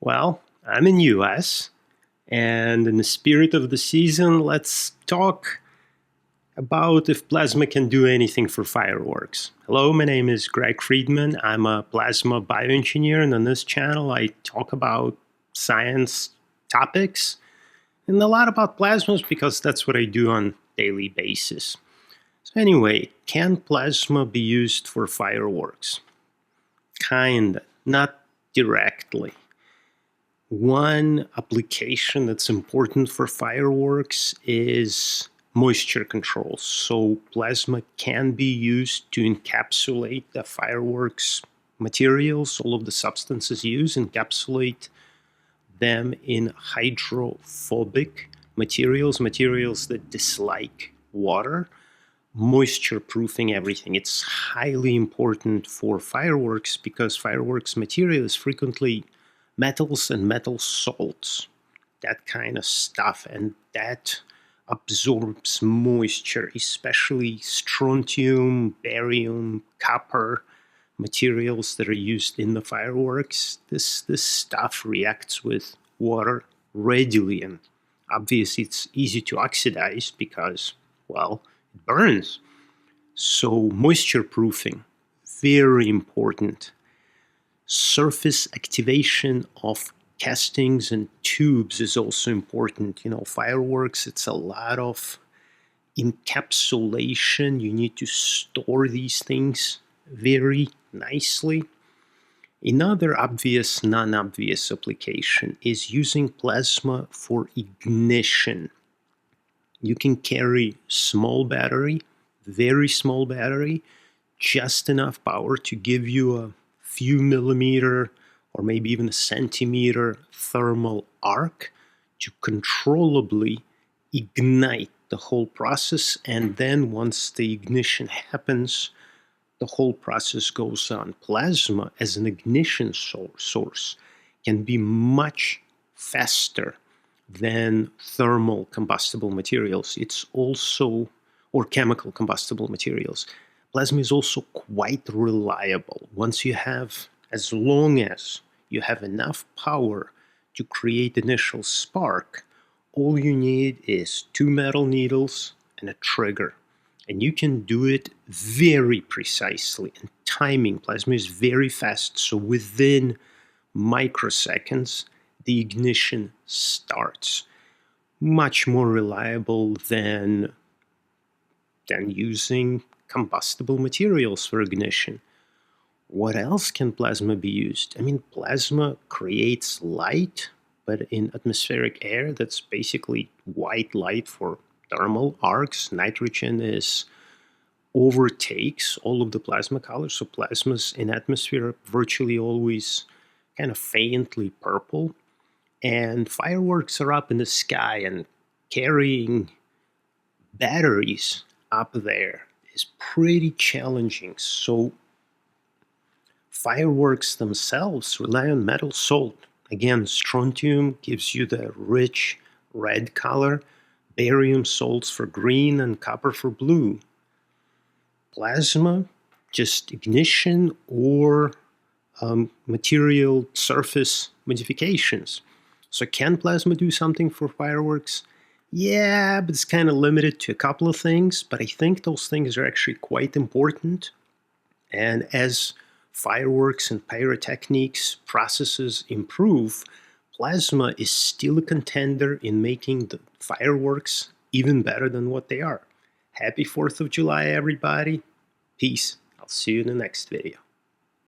Well, I'm in US, and in the spirit of the season, let's talk about if plasma can do anything for fireworks. Hello, my name is Greg Friedman. I'm a plasma bioengineer, and on this channel, I talk about science topics and a lot about plasmas because that's what I do on a daily basis. So anyway, can plasma be used for fireworks? Kinda, not directly. One application that's important for fireworks is moisture control. So plasma can be used to encapsulate the fireworks materials, all of the substances used, encapsulate them in hydrophobic materials, materials that dislike water, moisture proofing everything. It's highly important for fireworks because fireworks material is frequently metals and metal salts, that kind of stuff, and that absorbs moisture, especially strontium, barium, copper materials that are used in the fireworks. This stuff reacts with water readily, and obviously it's easy to oxidize because, well, it burns. So moisture proofing, very important. Surface activation of castings and tubes is also important. You know, fireworks, it's a lot of encapsulation. You need to store these things very nicely. Another obvious, non-obvious application is using plasma for ignition. You can carry small battery, very small battery, just enough power to give you a few millimeter or maybe even a centimeter thermal arc to controllably ignite the whole process. And then once the ignition happens, the whole process goes on. Plasma as an ignition source can be much faster than thermal combustible materials. It's also, or chemical combustible materials. Plasma is also quite reliable. Once you have, as long as you have enough power to create initial spark, all you need is 2 metal needles and a trigger. And you can do it very precisely. And timing, plasma is very fast, so within microseconds, the ignition starts. Much more reliable than using combustible materials for ignition. What else can plasma be used? I mean, plasma creates light, but in atmospheric air, that's basically white light for thermal arcs. Nitrogen is overtakes all of the plasma colors, so plasmas in atmosphere are virtually always kind of faintly purple. And fireworks are up in the sky, and carrying batteries up there is pretty challenging. So fireworks themselves rely on metal salt. Again, strontium gives you the rich red color, barium salts for green, and copper for blue. Plasma, just ignition or material surface modifications. So can plasma do something for fireworks? Yeah, but it's kind of limited to a couple of things, but I think those things are actually quite important. And as fireworks and pyrotechnics processes improve, plasma is still a contender in making the fireworks even better than what they are. Happy 4th of July, everybody. Peace. I'll see you in the next video.